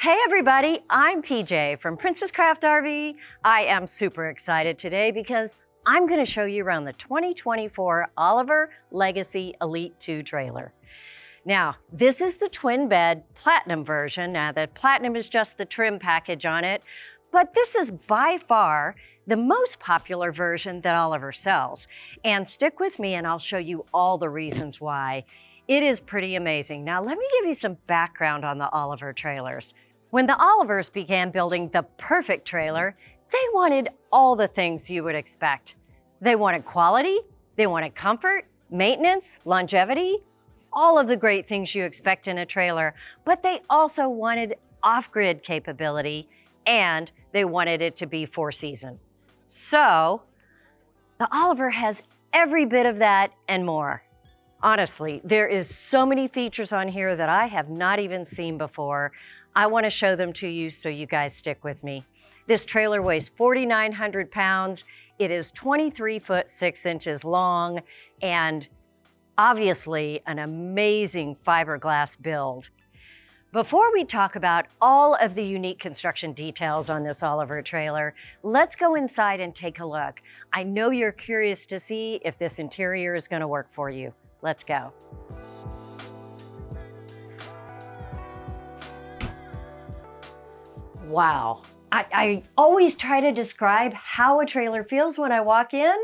Hey everybody, I'm PJ from Princess Craft RV. I am super excited today because I'm going to show you around the 2024 Oliver Legacy Elite 2 trailer. Now, this is the twin bed platinum version. Now, the platinum is just the trim package on it, but this is by far the most popular version that Oliver sells. And stick with me and I'll show you all the reasons why. It is pretty amazing. Now, let me give you some background on the Oliver trailers. When the Olivers began building the perfect trailer, they wanted all the things you would expect. They wanted quality, they wanted comfort, maintenance, longevity, all of the great things you expect in a trailer, but they also wanted off-grid capability and they wanted it to be four-season. So, the Oliver has every bit of that and more. Honestly, there is so many features on here that I have not even seen before. I want to show them to you, so you guys stick with me. This trailer weighs 4,900 pounds. It is 23 foot 6 inches long and obviously an amazing fiberglass build. Before we talk about all of the unique construction details on this Oliver trailer, let's go inside and take a look. I know you're curious to see if this interior is going to work for you. Let's go. Wow. I always try to describe how a trailer feels when I walk in,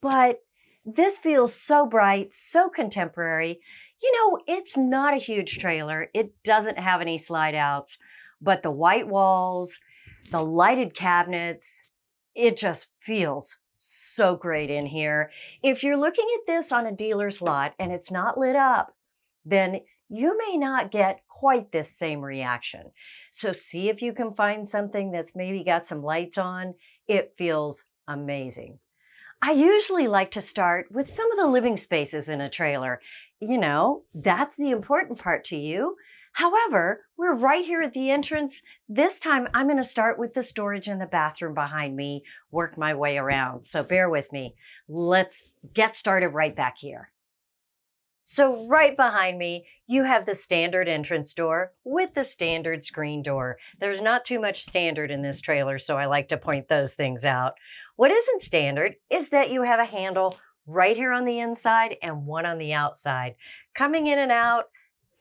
but this feels so bright, so contemporary. You know, it's not a huge trailer. It doesn't have any slide outs, but the white walls, the lighted cabinets, it just feels so great in here. If you're looking at this on a dealer's lot and it's not lit up, then you may not get quite this same reaction. So see if you can find something that's maybe got some lights on. It feels amazing. I usually like to start with some of the living spaces in a trailer. You know, that's the important part to you. However, we're right here at the entrance. This time I'm going to start with the storage in the bathroom behind me, work my way around. So bear with me. Let's get started right back here. So right behind me, you have the standard entrance door with the standard screen door. There's not too much standard in this trailer, so I like to point those things out. What isn't standard is that you have a handle right here on the inside and one on the outside. Coming in and out,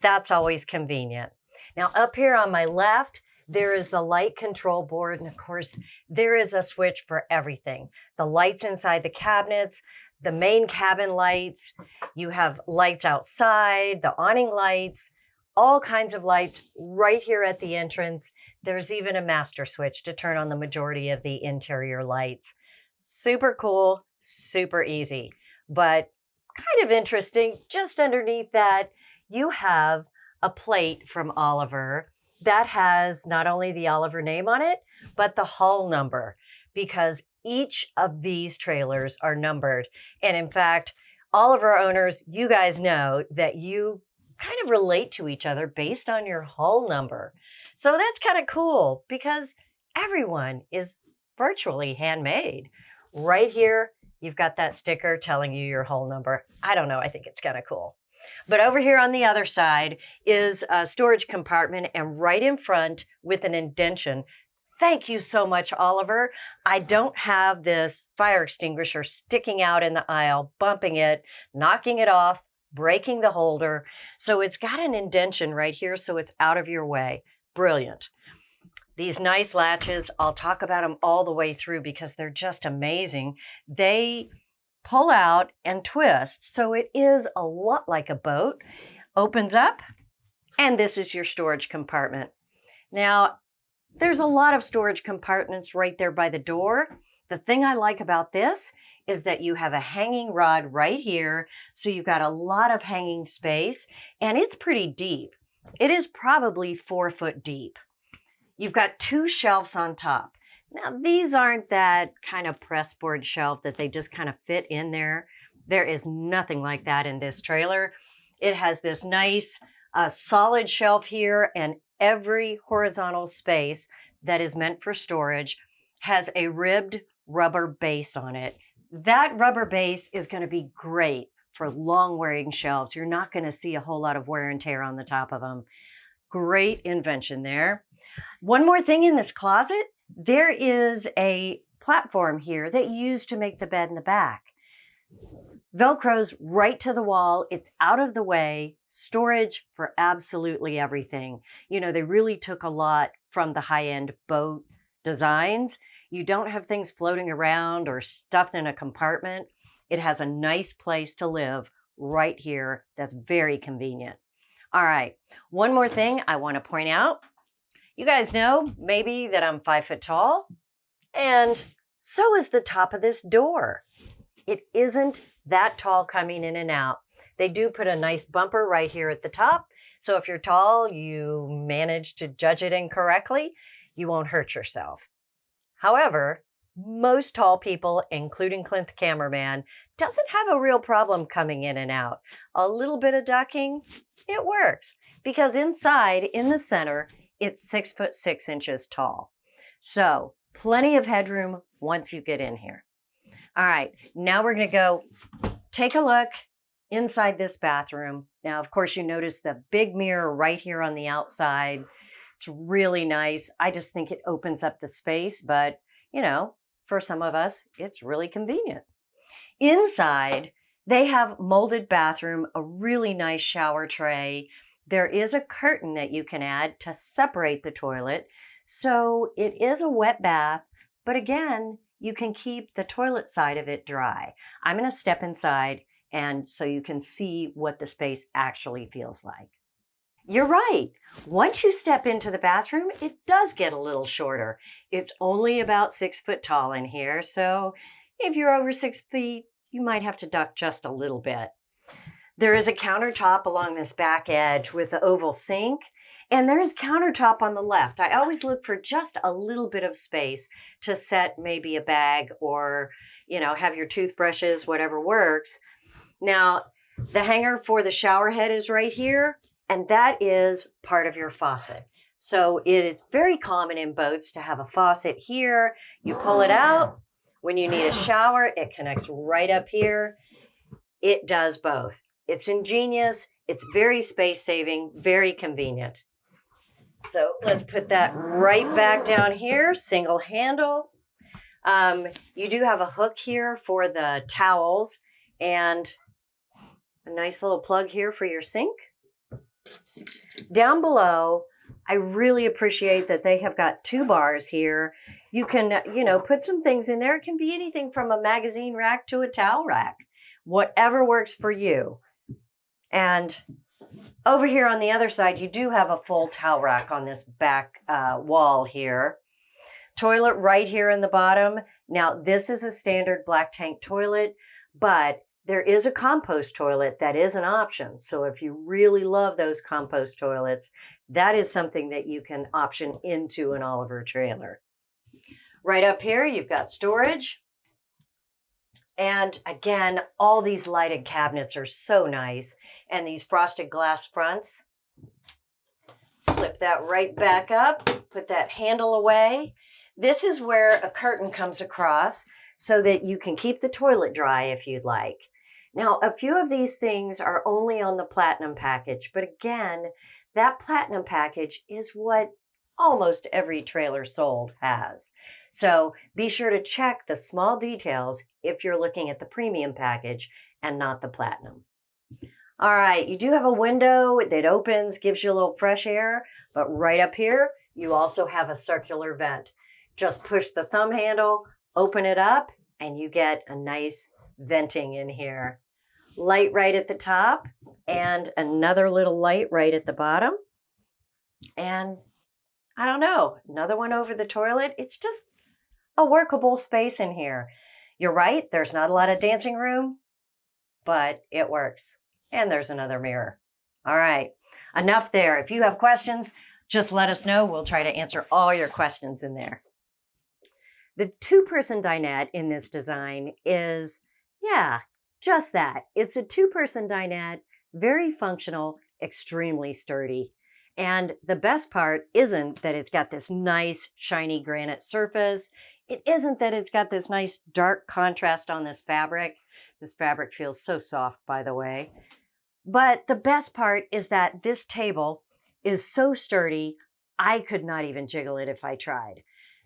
that's always convenient. Now up here on my left, there is the light control board. And of course, there is a switch for everything. The lights inside the cabinets, the main cabin lights, you have lights outside, the awning lights, all kinds of lights right here at the entrance. There's even a master switch to turn on the majority of the interior lights. Super cool, super easy, but kind of interesting. Just underneath that, you have a plate from Oliver that has not only the Oliver name on it, but the hull number, because each of these trailers are numbered. And in fact, Oliver owners, you guys know that you kind of relate to each other based on your hull number. So that's kind of cool because everyone is virtually handmade. Right here, you've got that sticker telling you your hull number. I don't know, I think it's kind of cool. But over here on the other side is a storage compartment, and right in front with an indentation. Thank you so much, Oliver. I don't have this fire extinguisher sticking out in the aisle, bumping it, knocking it off, breaking the holder. So it's got an indentation right here so it's out of your way. Brilliant. These nice latches, I'll talk about them all the way through because they're just amazing. They pull out and twist, so it is a lot like a boat. Opens up, and this is your storage compartment. Now, there's a lot of storage compartments right there by the door. The thing I like about this is that you have a hanging rod right here, so you've got a lot of hanging space, and it's pretty deep. It is probably 4 foot deep. You've got 2 shelves on top. Now, these aren't that kind of press board shelf that they just kind of fit in there. There is nothing like that in this trailer. It has this nice solid shelf here, and every horizontal space that is meant for storage has a ribbed rubber base on it. That rubber base is going to be great for long wearing shelves. You're not going to see a whole lot of wear and tear on the top of them. Great invention there. One more thing in this closet, there is a platform here that you use to make the bed in the back. Velcro's right to the wall. It's out of the way. Storage for absolutely everything. You know, they really took a lot from the high-end boat designs. You don't have things floating around or stuffed in a compartment. It has a nice place to live right here that's very convenient. All right, one more thing I want to point out. You guys know maybe that I'm 5 foot tall, and so is the top of this door. It isn't that tall coming in and out. They do put a nice bumper right here at the top. So if you're tall, you manage to judge it incorrectly, you won't hurt yourself. However, most tall people, including Clint the cameraman, doesn't have a real problem coming in and out. A little bit of ducking, it works because inside, in the center, it's 6'6" tall. So plenty of headroom once you get in here. All right, now we're gonna go take a look inside this bathroom. Now, of course, you notice the big mirror right here on the outside. It's really nice. I just think it opens up the space, but you know, for some of us, it's really convenient. Inside, they have molded bathroom, a really nice shower tray. There is a curtain that you can add to separate the toilet. So it is a wet bath, but again, you can keep the toilet side of it dry. I'm going to step inside and so you can see what the space actually feels like. You're right. Once you step into the bathroom, it does get a little shorter. It's only about 6 foot tall in here. So if you're over 6 feet, you might have to duck just a little bit. There is a countertop along this back edge with the oval sink. And there's countertop on the left. I always look for just a little bit of space to set maybe a bag or, you know, have your toothbrushes, whatever works. Now, the hanger for the shower head is right here, and that is part of your faucet. So it is very common in boats to have a faucet here. You pull it out. When you need a shower, it connects right up here. It does both. It's ingenious. It's very space-saving, very convenient. So let's put that right back down here, single handle. You do have a hook here for the towels and a nice little plug here for your sink. Down below, I really appreciate that they have got 2 bars here. You can, you know, put some things in there. It can be anything from a magazine rack to a towel rack, whatever works for you. And over here on the other side, you do have a full towel rack on this back wall here. Toilet right here in the bottom. Now, this is a standard black tank toilet, but there is a compost toilet that is an option. So if you really love those compost toilets, that is something that you can option into an Oliver trailer. Right up here, you've got storage. And again, all these lighted cabinets are so nice. And these frosted glass fronts. Flip that right back up, put that handle away. This is where a curtain comes across so that you can keep the toilet dry if you'd like. Now, a few of these things are only on the Platinum package, but again, that Platinum package is what almost every trailer sold has. So be sure to check the small details if you're looking at the Premium package and not the Platinum. All right, you do have a window that opens, gives you a little fresh air, but right up here, you also have a circular vent. Just push the thumb handle, open it up, and you get a nice venting in here. Light right at the top, and another little light right at the bottom. And I don't know, another one over the toilet. It's just a workable space in here. You're right, there's not a lot of dancing room, but it works. And there's another mirror. All right, enough there. If you have questions, just let us know. We'll try to answer all your questions in there. The 2-person dinette in this design is, yeah, just that. It's a 2-person dinette, very functional, extremely sturdy. And the best part isn't that it's got this nice shiny granite surface. It isn't that it's got this nice dark contrast on this fabric. This fabric feels so soft, by the way. But the best part is that this table is so sturdy, I could not even jiggle it if I tried.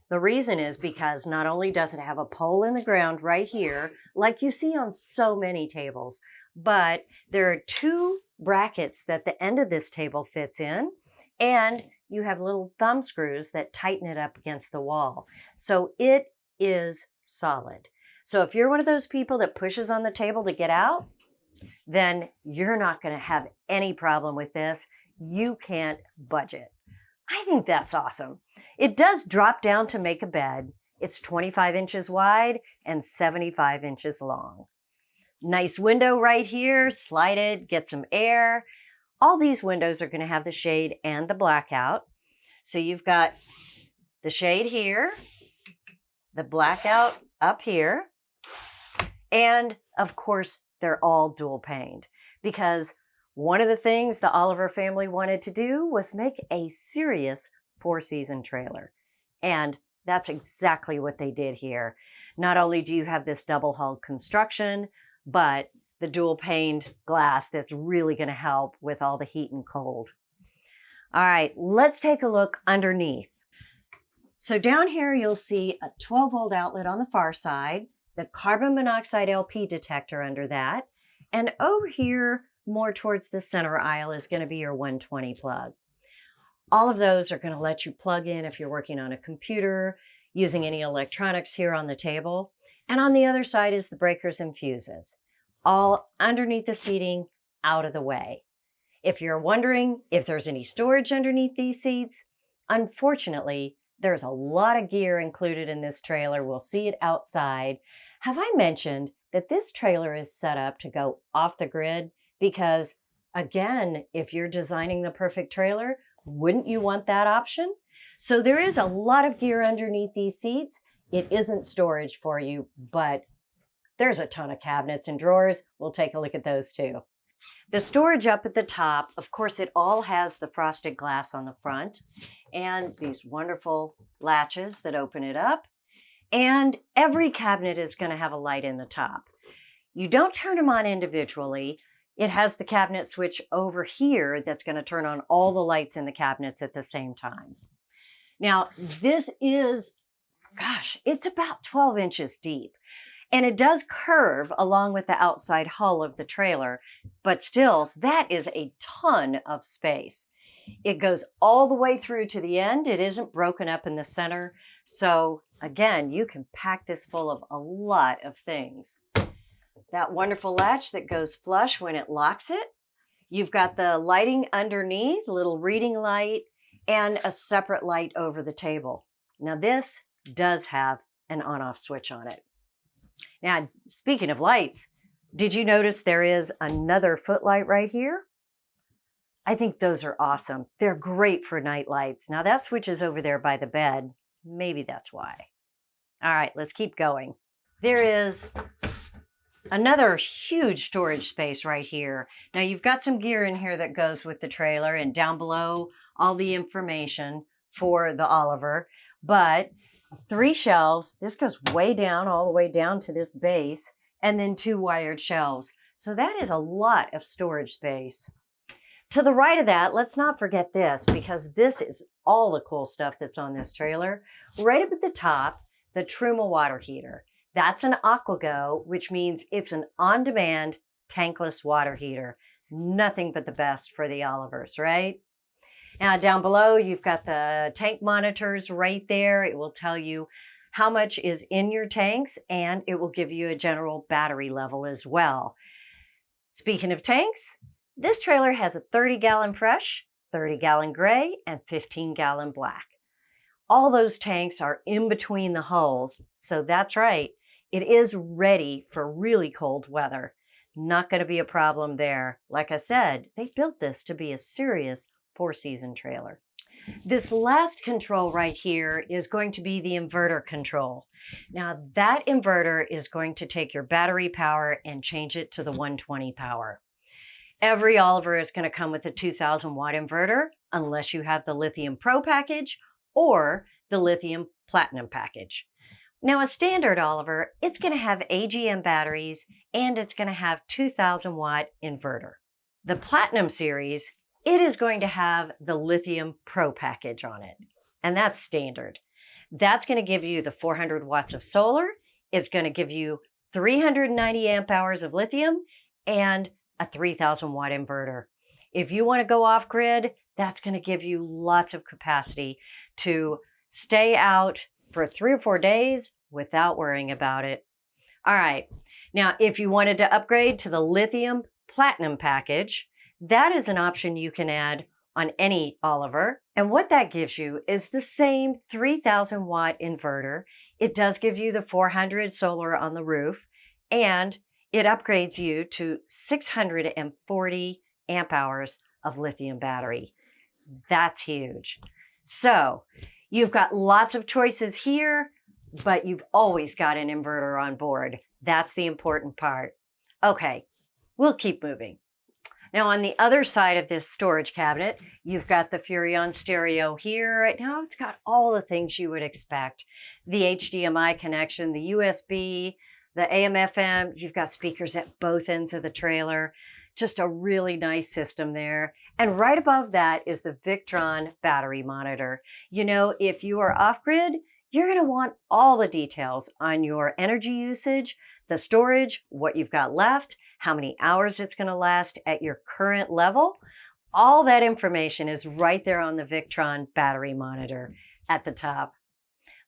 The reason is because not only does it have a pole in the ground right here, like you see on so many tables, but there are 2 brackets that the end of this table fits in, and you have little thumb screws that tighten it up against the wall. So it is solid. So if you're one of those people that pushes on the table to get out, then you're not going to have any problem with this. You can't budge it. I think that's awesome. It does drop down to make a bed. It's 25 inches wide and 75 inches long. Nice window right here, slide it, get some air. All these windows are going to have the shade and the blackout. So you've got the shade here, the blackout up here, and of course, they're all dual paned because one of the things the Oliver family wanted to do was make a serious 4-season trailer. And that's exactly what they did here. Not only do you have this double hull construction, but the dual paned glass that's really going to help with all the heat and cold. All right, let's take a look underneath. So down here, you'll see a 12-volt outlet on the far side, the carbon monoxide LP detector under that, and over here, more towards the center aisle, is going to be your 120 plug. All of those are going to let you plug in if you're working on a computer, using any electronics here on the table. And on the other side is the breakers and fuses, all underneath the seating, out of the way. If you're wondering if there's any storage underneath these seats, unfortunately, there's a lot of gear included in this trailer. We'll see it outside. Have I mentioned that this trailer is set up to go off the grid? Because again, if you're designing the perfect trailer, wouldn't you want that option? So there is a lot of gear underneath these seats. It isn't storage for you, but there's a ton of cabinets and drawers. We'll take a look at those too. The storage up at the top, of course, it all has the frosted glass on the front and these wonderful latches that open it up. And every cabinet is going to have a light in the top. You don't turn them on individually. It has the cabinet switch over here that's going to turn on all the lights in the cabinets at the same time. Now, this is, it's about 12 inches deep. And it does curve along with the outside hull of the trailer, but still, that is a ton of space. It goes all the way through to the end. It isn't broken up in the center. So again, you can pack this full of a lot of things. That wonderful latch that goes flush when it locks it. You've got the lighting underneath, little reading light, and a separate light over the table. Now this does have an on-off switch on it. Now, speaking of lights, did you notice there is another footlight right here? I think those are awesome. They're great for night lights. Now that switch is over there by the bed. Maybe that's why. All right, let's keep going. There is another huge storage space right here. Now you've got some gear in here that goes with the trailer, and down below all the information for the Oliver, but 3 shelves. This goes way down, all the way down to this base, and then 2 wired shelves. So that is a lot of storage space. To the right of that, let's not forget this, because this is all the cool stuff that's on this trailer. Right up at the top, the Truma water heater. That's an AquaGo, which means it's an on-demand tankless water heater. Nothing but the best for the Olivers, right? Now down below, you've got the tank monitors right there. It will tell you how much is in your tanks, and it will give you a general battery level as well. Speaking of tanks, this trailer has a 30-gallon fresh, 30-gallon gray, and 15-gallon black. All those tanks are in between the hulls, so that's right. It is ready for really cold weather. Not going to be a problem there. Like I said, they built this to be a serious 4-season trailer. This last control right here is going to be the inverter control. Now that inverter is going to take your battery power and change it to the 120 power. Every Oliver is going to come with a 2000 watt inverter unless you have the Lithium Pro package or the Lithium Platinum package. Now a standard Oliver, it's going to have AGM batteries and it's going to have 2000 watt inverter. The Platinum series it is going to have the Lithium Pro package on it, and that's standard. That's going to give you the 400 watts of solar. It's going to give you 390 amp hours of lithium and a 3,000 watt inverter. If you want to go off grid, that's going to give you lots of capacity to stay out for 3 or 4 days without worrying about it. All right. Now, if you wanted to upgrade to the Lithium Platinum package, that is an option you can add on any Oliver. And what that gives you is the same 3,000 watt inverter. It does give you the 400 solar on the roof, and it upgrades you to 640 amp hours of lithium battery. That's huge. So you've got lots of choices here, but you've always got an inverter on board. That's the important part. Okay, we'll keep moving. Now on the other side of this storage cabinet, you've got the Furrion stereo here. Now it's got all the things you would expect. The HDMI connection, the USB, the AM/FM. You've got speakers at both ends of the trailer. Just a really nice system there. And right above that is the Victron battery monitor. You know, if you are off-grid, you're going to want all the details on your energy usage, the storage, what you've got left, how many hours it's going to last at your current level. All that information is right there on the Victron battery monitor at the top.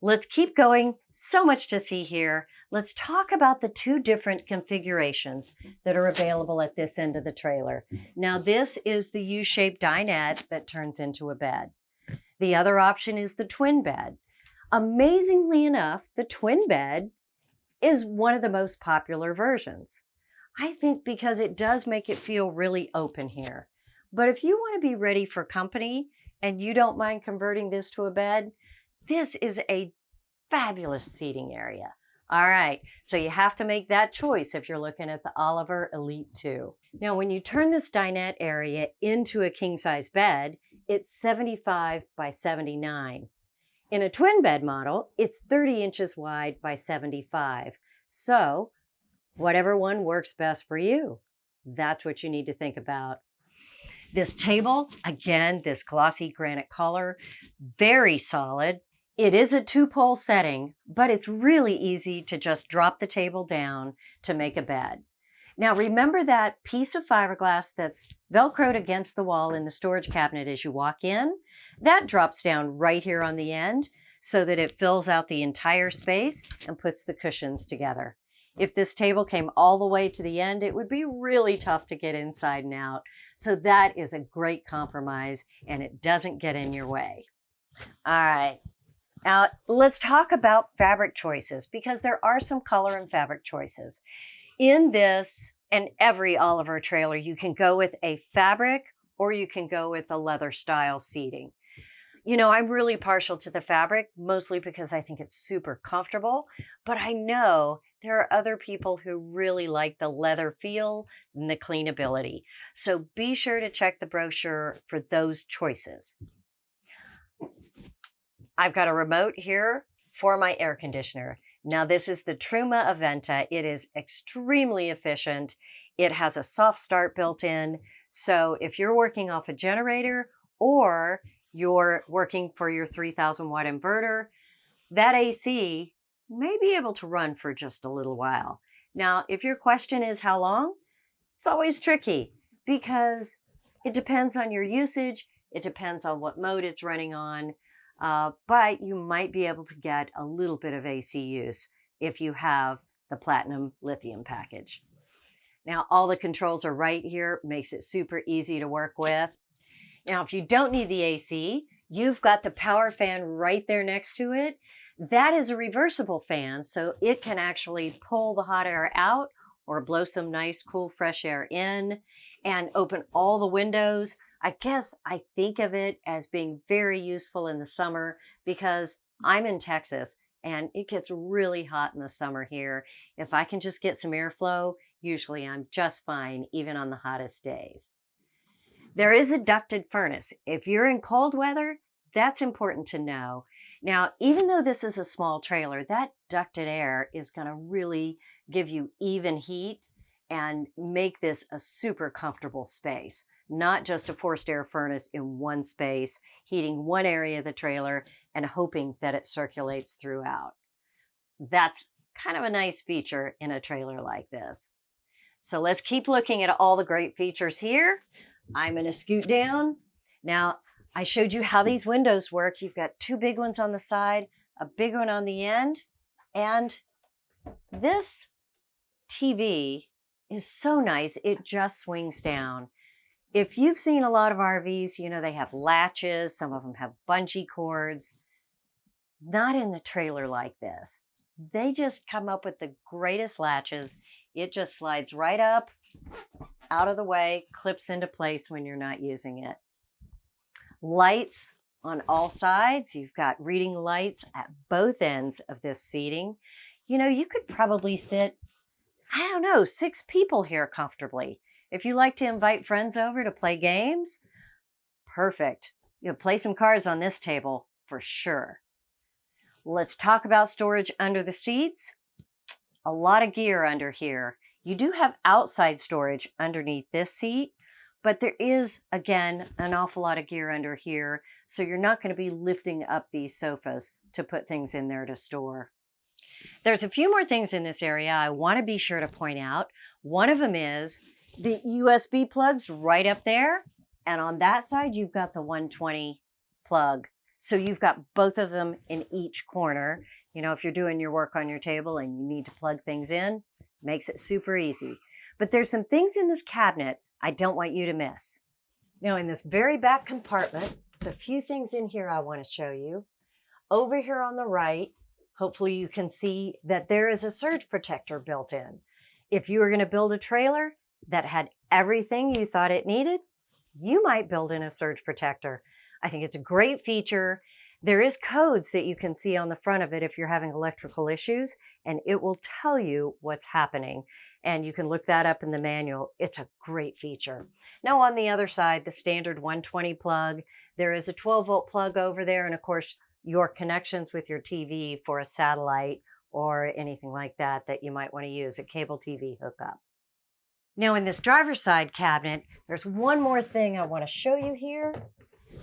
Let's keep going. So much to see here. Let's talk about the 2 different configurations that are available at this end of the trailer. Now, this is the U-shaped dinette that turns into a bed. The other option is the twin bed. Amazingly enough, the twin bed is one of the most popular versions. I think because it does make it feel really open here. But if you want to be ready for company and you don't mind converting this to a bed, this is a fabulous seating area. All right, so you have to make that choice if you're looking at the Oliver Elite 2. Now, when you turn this dinette area into a king-size bed, it's 75 by 79. In a twin bed model, it's 30 inches wide by 75. So, whatever one works best for you, that's what you need to think about. This table, again, this glossy granite color, very solid. It is a 2-pole setting, but it's really easy to just drop the table down to make a bed. Now remember that piece of fiberglass that's Velcroed against the wall in the storage cabinet as you walk in? That drops down right here on the end so that it fills out the entire space and puts the cushions together. If this table came all the way to the end, it would be really tough to get inside and out. So that is a great compromise and it doesn't get in your way. All right. Now, let's talk about fabric choices because there are some color and fabric choices. In this and every Oliver trailer, you can go with a fabric or you can go with a leather style seating. You know, I'm really partial to the fabric, mostly because I think it's super comfortable, but I know there are other people who really like the leather feel and the cleanability. So be sure to check the brochure for those choices. I've got a remote here for my air conditioner. Now this is the Truma Aventa. It is extremely efficient. It has a soft start built in. So if you're working off a generator or you're working for your 3,000 watt inverter, that AC may be able to run for just a little while. Now, if your question is how long, it's always tricky because it depends on your usage. It depends on what mode it's running on. But you might be able to get a little bit of AC use if you have the Platinum Lithium package. Now, all the controls are right here, makes it super easy to work with. Now, if you don't need the AC, you've got the power fan right there next to it. That is a reversible fan, so it can actually pull the hot air out or blow some nice, cool, fresh air in and open all the windows. I guess I think of it as being very useful in the summer because I'm in Texas and it gets really hot in the summer here. If I can just get some airflow, usually I'm just fine, even on the hottest days. There is a ducted furnace. If you're in cold weather, that's important to know. Now, even though this is a small trailer, that ducted air is going to really give you even heat and make this a super comfortable space. not just a forced air furnace in one space, heating one area of the trailer and hoping that it circulates throughout. That's kind of a nice feature in a trailer like this. So let's keep looking at all the great features here. I'm going to scoot down. Now, I showed you how these windows work. You've got two big ones on the side, a big one on the end, and this TV is so nice, it just swings down. If you've seen a lot of RVs, you know they have latches, some of them have bungee cords. Not in the trailer like this. They just come up with the greatest latches. It just slides right up, out of the way, clips into place when you're not using it. Lights on all sides. You've got reading lights at both ends of this seating. You know, you could probably sit, I don't know, 6 people here comfortably. If you like to invite friends over to play games, perfect. You'll play some cards on this table for sure. Let's talk about storage under the seats. A lot of gear under here. You do have outside storage underneath this seat, but there is, again, an awful lot of gear under here, so you're not going to be lifting up these sofas to put things in there to store. There's a few more things in this area I want to be sure to point out. One of them is the USB plugs right up there, and on that side you've got the 120 plug. So you've got both of them in each corner. You know, if you're doing your work on your table and you need to plug things in, makes it super easy. But there's some things in this cabinet I don't want you to miss. Now in this very back compartment, there's a few things in here I want to show you. Over here on the right, hopefully you can see that there is a surge protector built in. If you were going to build a trailer that had everything you thought it needed, you might build in a surge protector. I think it's a great feature. There is codes that you can see on the front of it if you're having electrical issues, and it will tell you what's happening. And you can look that up in the manual. It's a great feature. Now on the other side, the standard 120 plug, there is a 12-volt plug over there, and of course, your connections with your TV for a satellite or anything like that that you might want to use, a cable TV hookup. Now in this driver's side cabinet, there's one more thing I want to show you here.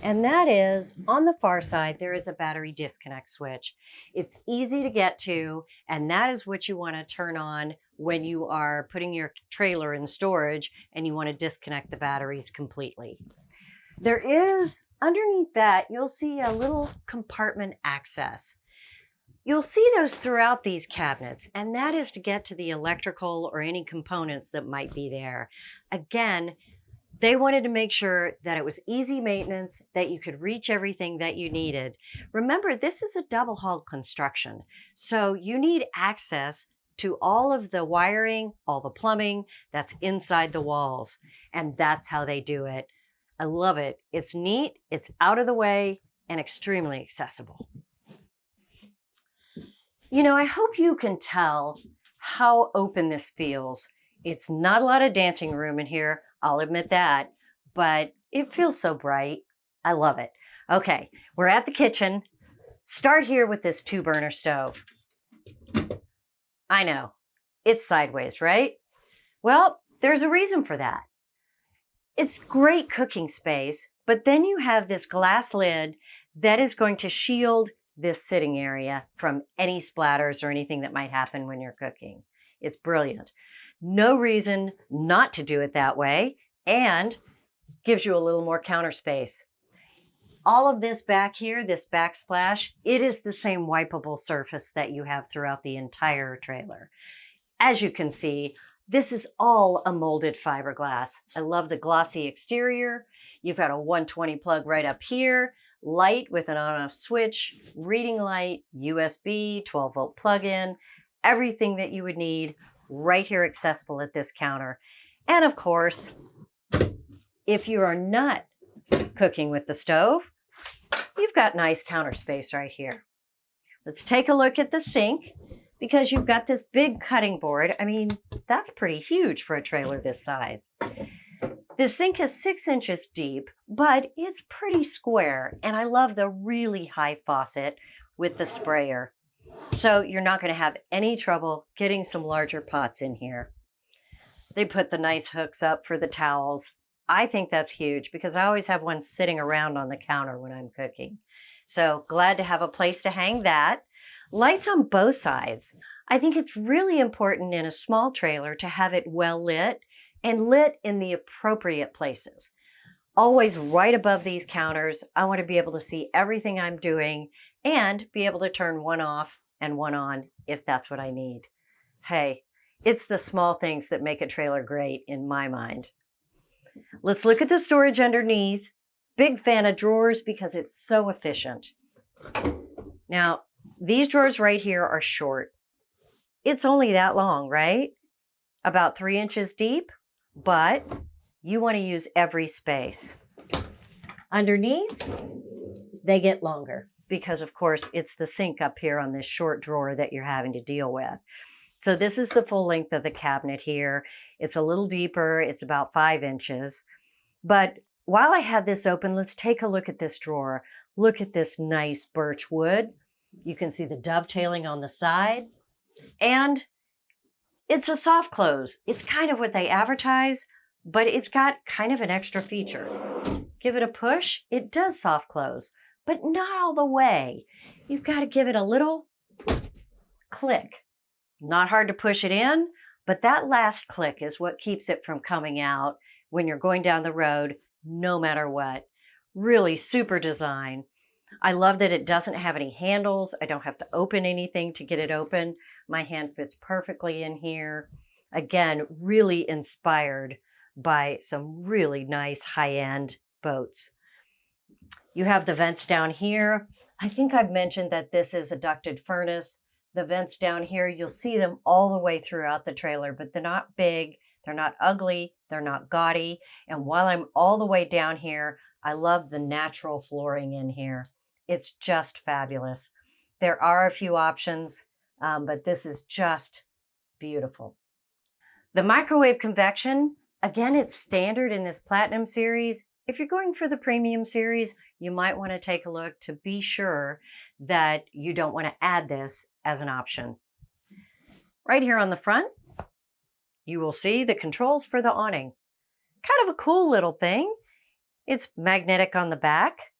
And that is, on the far side, there is a battery disconnect switch. It's easy to get to, and that is what you want to turn on when you are putting your trailer in storage and you want to disconnect the batteries completely. There is, underneath that, you'll see a little compartment access. You'll see those throughout these cabinets, and that is to get to the electrical or any components that might be there. Again, they wanted to make sure that it was easy maintenance, that you could reach everything that you needed. Remember, this is a double hull construction, so you need access to all of the wiring, all the plumbing that's inside the walls, and that's how they do it. I love it. It's neat, it's out of the way, and extremely accessible. You know, I hope you can tell how open this feels. It's not a lot of dancing room in here, I'll admit that, but it feels so bright. I love it. Okay, we're at the kitchen. Start here with this 2-burner stove. I know, it's sideways, right? Well, there's a reason for that. It's great cooking space, but then you have this glass lid that is going to shield this sitting area from any splatters or anything that might happen when you're cooking. It's brilliant. No reason not to do it that way, and gives you a little more counter space. All of this back here, this backsplash, it is the same wipeable surface that you have throughout the entire trailer. As you can see, this is all a molded fiberglass. I love the glossy exterior. You've got a 120 plug right up here, light with an on-off switch, reading light, USB, 12-volt plug-in, everything that you would need right here accessible at this counter. And of course, if you are not cooking with the stove, you've got nice counter space right here. Let's take a look at the sink, because you've got this big cutting board. I mean, that's pretty huge for a trailer this size. The sink is 6 inches deep, but it's pretty square, and I love the really high faucet with the sprayer. So you're not going to have any trouble getting some larger pots in here. They put the nice hooks up for the towels. I think that's huge because I always have one sitting around on the counter when I'm cooking. So glad to have a place to hang that. Lights on both sides. I think it's really important in a small trailer to have it well lit and lit in the appropriate places. Always right above these counters, I want to be able to see everything I'm doing and be able to turn one off and one on if that's what I need. Hey, it's the small things that make a trailer great in my mind. Let's look at the storage underneath. Big fan of drawers because it's so efficient. Now, these drawers right here are short. It's only that long, right? About 3 inches deep, but you want to use every space. Underneath, they get longer because, of course, it's the sink up here on this short drawer that you're having to deal with. So this is the full length of the cabinet here. It's a little deeper. It's about 5 inches. But while I have this open, let's take a look at this drawer. Look at this nice birch wood. You can see the dovetailing on the side. And it's a soft close. It's kind of what they advertise, but it's got kind of an extra feature. Give it a push, it does soft close, but not all the way. You've got to give it a little click. Not hard to push it in, but that last click is what keeps it from coming out when you're going down the road, no matter what. Really super design. I love that it doesn't have any handles. I don't have to open anything to get it open. My hand fits perfectly in here. Again, really inspired by some really nice high-end boats. You have the vents down here. I think I've mentioned that this is a ducted furnace. The vents down here, you'll see them all the way throughout the trailer, but they're not big, they're not ugly, they're not gaudy. And while I'm all the way down here, I love the natural flooring in here. It's just fabulous. There are a few options, but this is just beautiful. The microwave convection, again, it's standard in this Platinum series. If you're going for the Premium series, you might want to take a look to be sure that you don't want to add this as an option. Right here on the front, you will see the controls for the awning. Kind of a cool little thing. It's magnetic on the back.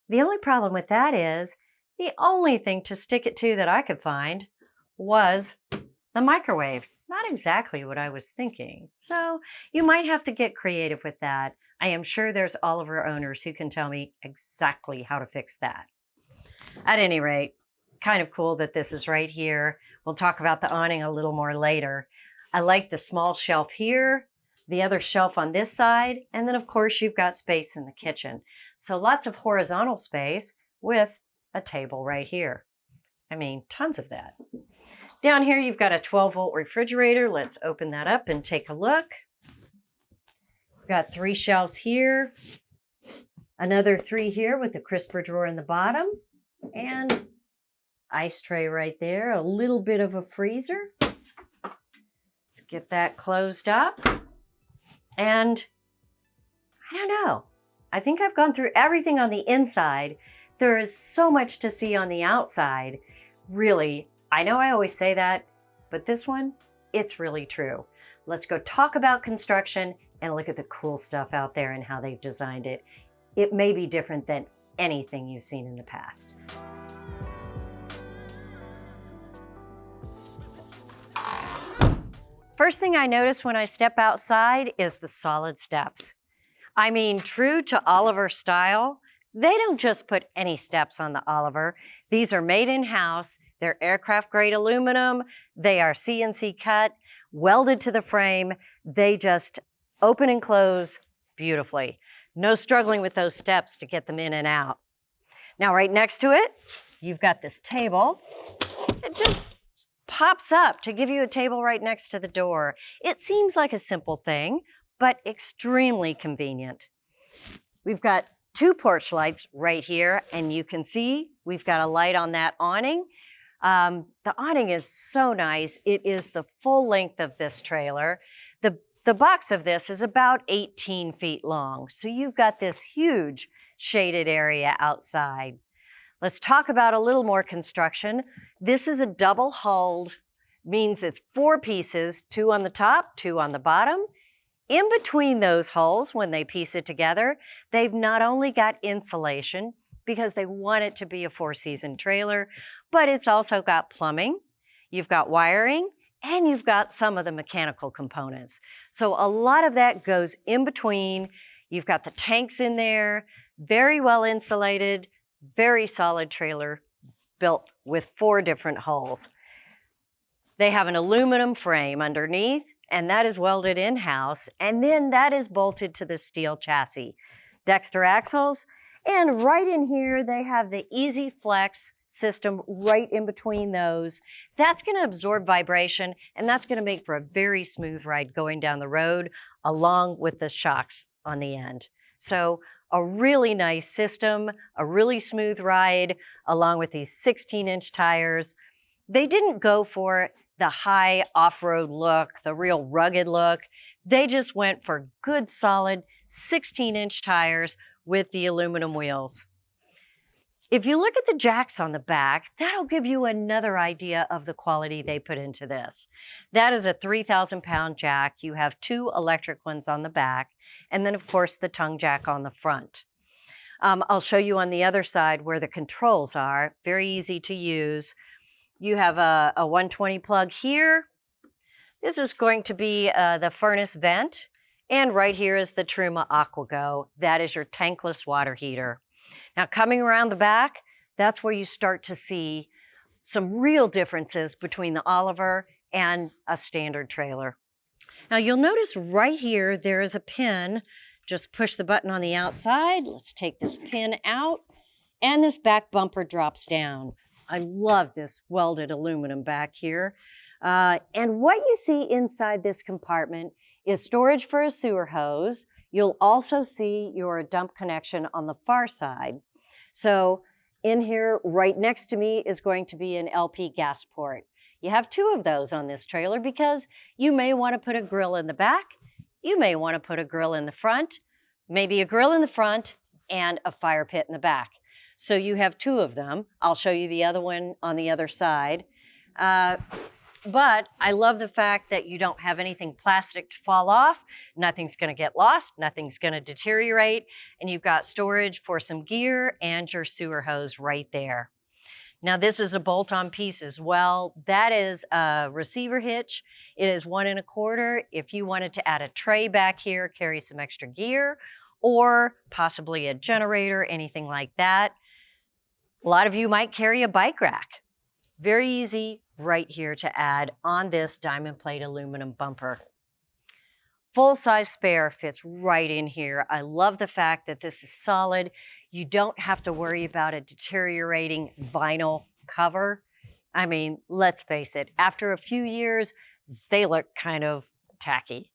The only problem with that is the only thing to stick it to that I could find was the microwave. Not exactly what I was thinking. So you might have to get creative with that. I am sure there's Oliver owners who can tell me exactly how to fix that. At any rate, kind of cool that this is right here. We'll talk about the awning a little more later. I like the small shelf here, the other shelf on this side, and then of course you've got space in the kitchen. So lots of horizontal space with a table right here. I mean, tons of that. Down here, you've got a 12-volt refrigerator. Let's open that up and take a look. We've got 3 shelves here, another 3 here with the crisper drawer in the bottom, and ice tray right there, a little bit of a freezer. Let's get that closed up. And I don't know. I think I've gone through everything on the inside. There is so much to see on the outside. Really, I know I always say that, but this one, it's really true. Let's go talk about construction and look at the cool stuff out there and how they've designed it. It may be different than anything you've seen in the past. First thing I notice when I step outside is the solid steps. I mean, true to Oliver style, they don't just put any steps on the Oliver. These are made in-house. They're aircraft grade aluminum. They are CNC cut, welded to the frame. They just open and close beautifully. No struggling with those steps to get them in and out. Now, right next to it, you've got this table. It just pops up to give you a table right next to the door. It seems like a simple thing, but extremely convenient. We've got 2 porch lights right here, and you can see we've got a light on that awning. The awning is so nice. It is the full length of this trailer. The box of this is about 18 feet long, so you've got this huge shaded area outside. Let's talk about a little more construction. This is a double hulled, means it's 4 pieces, 2 on the top, 2 on the bottom. In between those holes, when they piece it together, they've not only got insulation because they want it to be a 4-season trailer, but it's also got plumbing, you've got wiring, and you've got some of the mechanical components. So a lot of that goes in between. You've got the tanks in there, very well insulated, very solid trailer built with 4 different hulls. They have an aluminum frame underneath, and that is welded in-house, and then that is bolted to the steel chassis. Dexter axles, and right in here they have the Easy Flex system right in between those. That's going to absorb vibration, and that's going to make for a very smooth ride going down the road along with the shocks on the end. So a really nice system, a really smooth ride along with these 16-inch tires. They didn't go for the high off-road look, the real rugged look. They just went for good solid 16-inch tires with the aluminum wheels. If you look at the jacks on the back, that'll give you another idea of the quality they put into this. That is a 3,000-pound jack. You have 2 electric ones on the back, and then of course the tongue jack on the front. I'll show you on the other side where the controls are. Very easy to use. You have a 120 plug here. This is going to be the furnace vent. And right here is the Truma AquaGo. That is your tankless water heater. Now coming around the back, that's where you start to see some real differences between the Oliver and a standard trailer. Now you'll notice right here, there is a pin. Just push the button on the outside. Let's take this pin out, and this back bumper drops down. I love this welded aluminum back here. And what you see inside this compartment is storage for a sewer hose. You'll also see your dump connection on the far side. So in here, right next to me, is going to be an LP gas port. You have 2 of those on this trailer because you may want to put a grill in the back. You may want to put a grill in the front, maybe a grill in the front and a fire pit in the back. So you have 2 of them. I'll show you the other one on the other side. But I love the fact that you don't have anything plastic to fall off. Nothing's going to get lost. Nothing's going to deteriorate. And you've got storage for some gear and your sewer hose right there. Now this is a bolt-on piece as well. That is a receiver hitch. It is 1 1/4. If you wanted to add a tray back here, carry some extra gear, or possibly a generator, anything like that. A lot of you might carry a bike rack. Very easy right here to add on this diamond plate aluminum bumper. Full-size spare fits right in here. I love the fact that this is solid. You don't have to worry about a deteriorating vinyl cover. I mean, let's face it, after a few years, they look kind of tacky.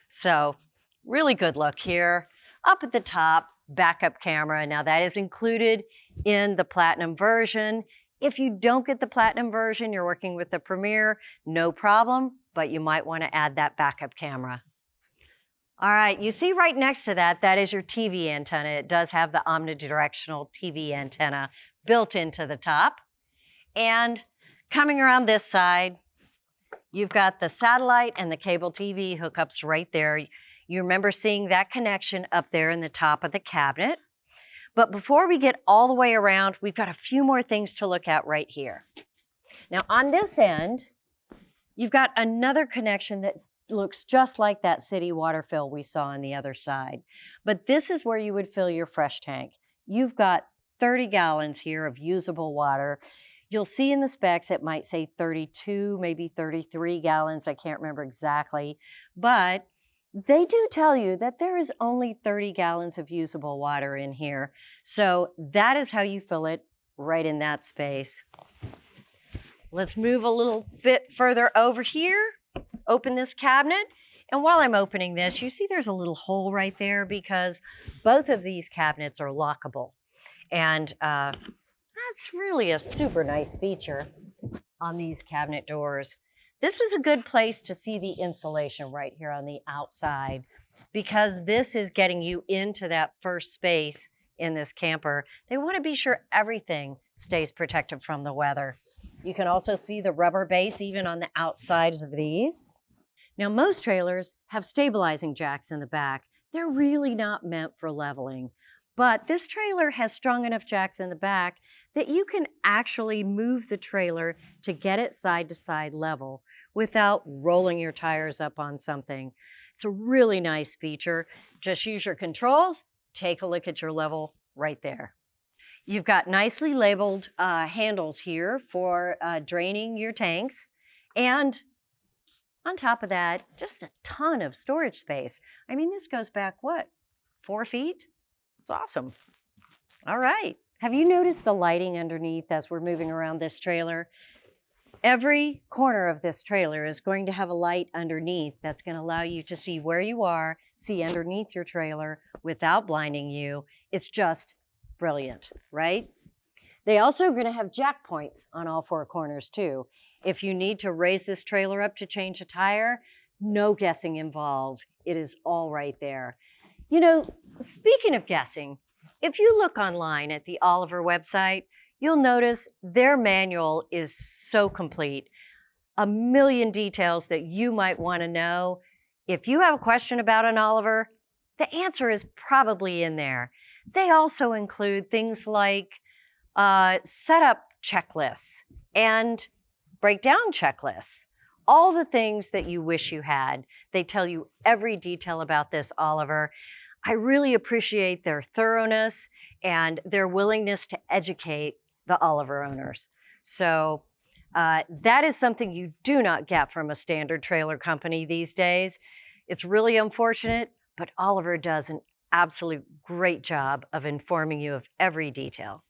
So really good look here. Up at the top, backup camera. Now that is included in the Platinum version. If you don't get the Platinum version, you're working with the Premier, no problem, but you might want to add that backup camera. All right, you see right next to that, that is your TV antenna. It does have the omnidirectional TV antenna built into the top. And coming around this side, you've got the satellite and the cable TV hookups right there. You remember seeing that connection up there in the top of the cabinet. But before we get all the way around, we've got a few more things to look at right here. Now on this end, you've got another connection that looks just like that city water fill we saw on the other side. But this is where you would fill your fresh tank. You've got 30 gallons here of usable water. You'll see in the specs it might say 32, maybe 33 gallons. I can't remember exactly. But they do tell you that there is only 30 gallons of usable water in here. So that is how you fill it right in that space. Let's move a little bit further over here. Open this cabinet. And while I'm opening this, you see there's a little hole right there because both of these cabinets are lockable. And that's really a super nice feature on these cabinet doors. This is a good place to see the insulation right here on the outside because this is getting you into that first space in this camper. They want to be sure everything stays protected from the weather. You can also see the rubber base even on the outsides of these. Now, most trailers have stabilizing jacks in the back. They're really not meant for leveling. But this trailer has strong enough jacks in the back that you can actually move the trailer to get it side to side level without rolling your tires up on something. It's a really nice feature. Just use your controls, take a look at your level right there. You've got nicely labeled handles here for draining your tanks. And on top of that, just a ton of storage space. I mean, this goes back, what, 4 feet? It's awesome. All right. Have you noticed the lighting underneath as we're moving around this trailer? Every corner of this trailer is going to have a light underneath that's going to allow you to see where you are, see underneath your trailer without blinding you. It's just brilliant, right? They also are going to have jack points on all 4 corners too. If you need to raise this trailer up to change a tire, no guessing involved. It is all right there. You know, speaking of guessing, if you look online at the Oliver website, you'll notice their manual is so complete. A million details that you might want to know. If you have a question about an Oliver, the answer is probably in there. They also include things like setup checklists and breakdown checklists. All the things that you wish you had. They tell you every detail about this Oliver. I really appreciate their thoroughness and their willingness to educate the Oliver owners. So that is something you do not get from a standard trailer company these days. It's really unfortunate, but Oliver does an absolute great job of informing you of every detail.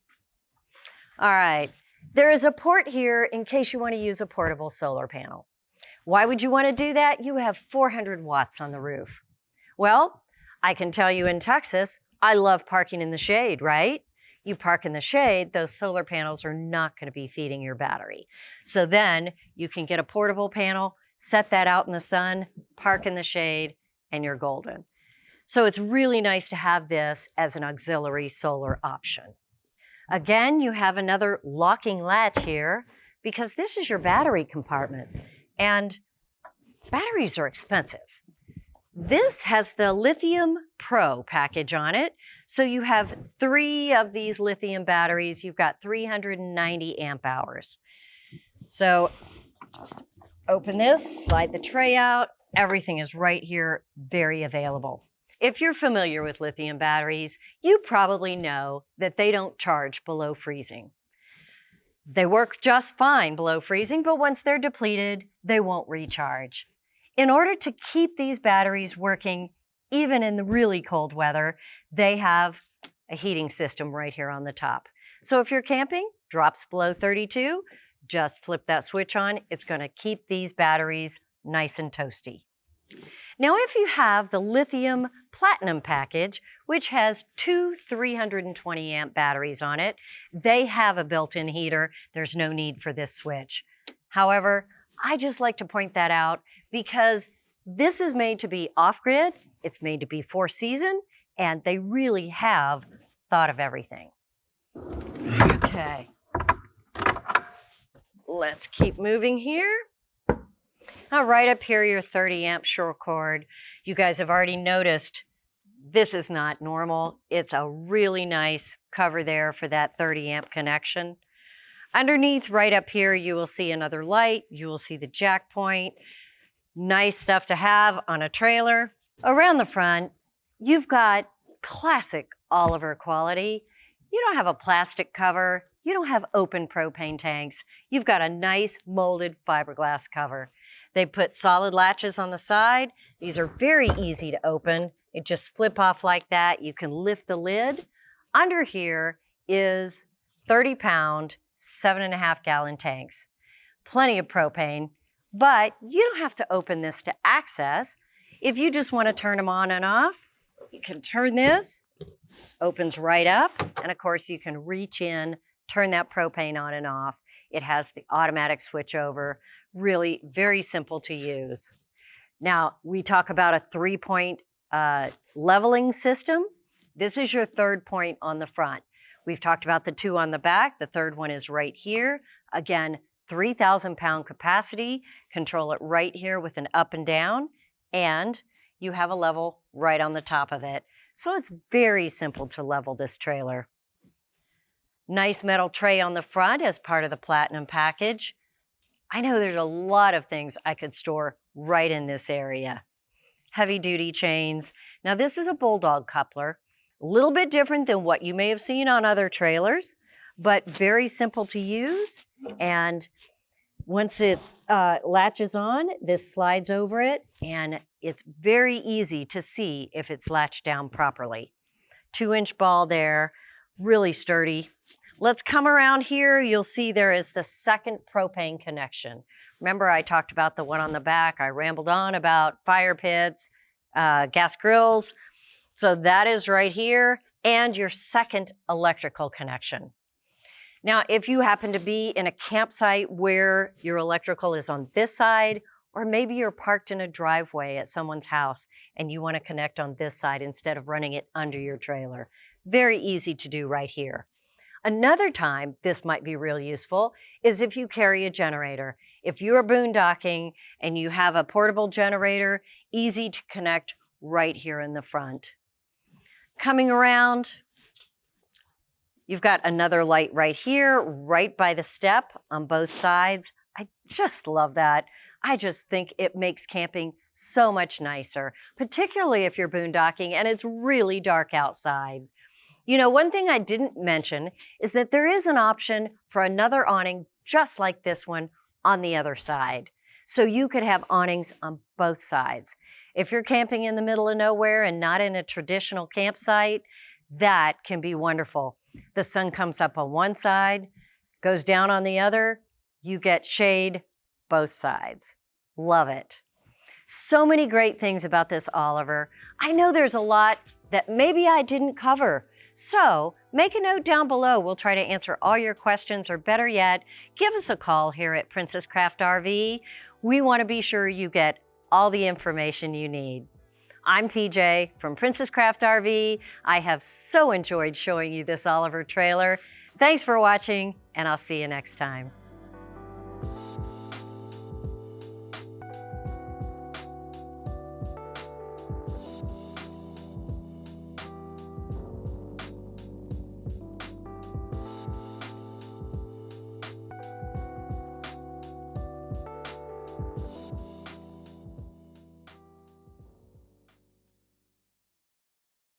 All right, there is a port here in case you want to use a portable solar panel. Why would you want to do that? You have 400 watts on the roof. Well, I can tell you in Texas, I love parking in the shade, right? You park in the shade, those solar panels are not going to be feeding your battery. So then you can get a portable panel, set that out in the sun, park in the shade, and you're golden. So it's really nice to have this as an auxiliary solar option. Again, you have another locking latch here because this is your battery compartment, and batteries are expensive. This has the Lithium Pro package on it. So you have 3 of these lithium batteries. You've got 390 amp hours. So just open this, slide the tray out. Everything is right here, very available. If you're familiar with lithium batteries, you probably know that they don't charge below freezing. They work just fine below freezing, but once they're depleted, they won't recharge. In order to keep these batteries working, even in the really cold weather, they have a heating system right here on the top. So if you're camping, drops below 32, just flip that switch on. It's going to keep these batteries nice and toasty. Now, if you have the Lithium Platinum package, which has 2 320 amp batteries on it, they have a built-in heater. There's no need for this switch. However, I just like to point that out because this is made to be off-grid, it's made to be for season, and they really have thought of everything. Okay. Let's keep moving here. Now, right up here, your 30 amp short cord. You guys have already noticed this is not normal. It's a really nice cover there for that 30 amp connection. Underneath, right up here, you will see another light. You will see the jack point. Nice stuff to have on a trailer. Around the front, you've got classic Oliver quality. You don't have a plastic cover. You don't have open propane tanks. You've got a nice molded fiberglass cover. They put solid latches on the side. These are very easy to open. It just flip off like that. You can lift the lid. Under here is 30-pound, 7.5 gallon tanks. Plenty of propane, but you don't have to open this to access. If you just want to turn them on and off, you can turn this, opens right up, and of course you can reach in, turn that propane on and off. It has the automatic switch over. Really very simple to use. Now, we talk about a 3-point leveling system. This is your 3rd point on the front. We've talked about the 2 on the back. The 3rd one is right here. Again, 3,000 pound capacity. Control it right here with an up and down, and you have a level right on the top of it. So it's very simple to level this trailer. Nice metal tray on the front as part of the Platinum package. I know there's a lot of things I could store right in this area. Heavy duty chains. Now this is a Bulldog coupler, a little bit different than what you may have seen on other trailers, but very simple to use. And once it latches on, this slides over it, and it's very easy to see if it's latched down properly. 2-inch ball there, really sturdy. Let's come around here. You'll see there is the second propane connection. Remember, I talked about the one on the back. I rambled on about fire pits, gas grills. So that is right here, and your second electrical connection. Now, if you happen to be in a campsite where your electrical is on this side, or maybe you're parked in a driveway at someone's house and you want to connect on this side instead of running it under your trailer, very easy to do right here. Another time this might be real useful is if you carry a generator. If you're boondocking and you have a portable generator, easy to connect right here in the front. Coming around, you've got another light right here, right by the step on both sides. I just love that. I just think it makes camping so much nicer, particularly if you're boondocking and it's really dark outside. You know, one thing I didn't mention is that there is an option for another awning just like this one on the other side. So you could have awnings on both sides. If you're camping in the middle of nowhere and not in a traditional campsite, that can be wonderful. The sun comes up on one side, goes down on the other, you get shade both sides. Love it. So many great things about this, Oliver. I know there's a lot that maybe I didn't cover. So make a note down below. We'll try to answer all your questions, or better yet, give us a call here at Princess Craft RV. We want to be sure you get all the information you need. I'm PJ from Princess Craft RV. I have so enjoyed showing you this Oliver trailer. Thanks for watching, and I'll see you next time.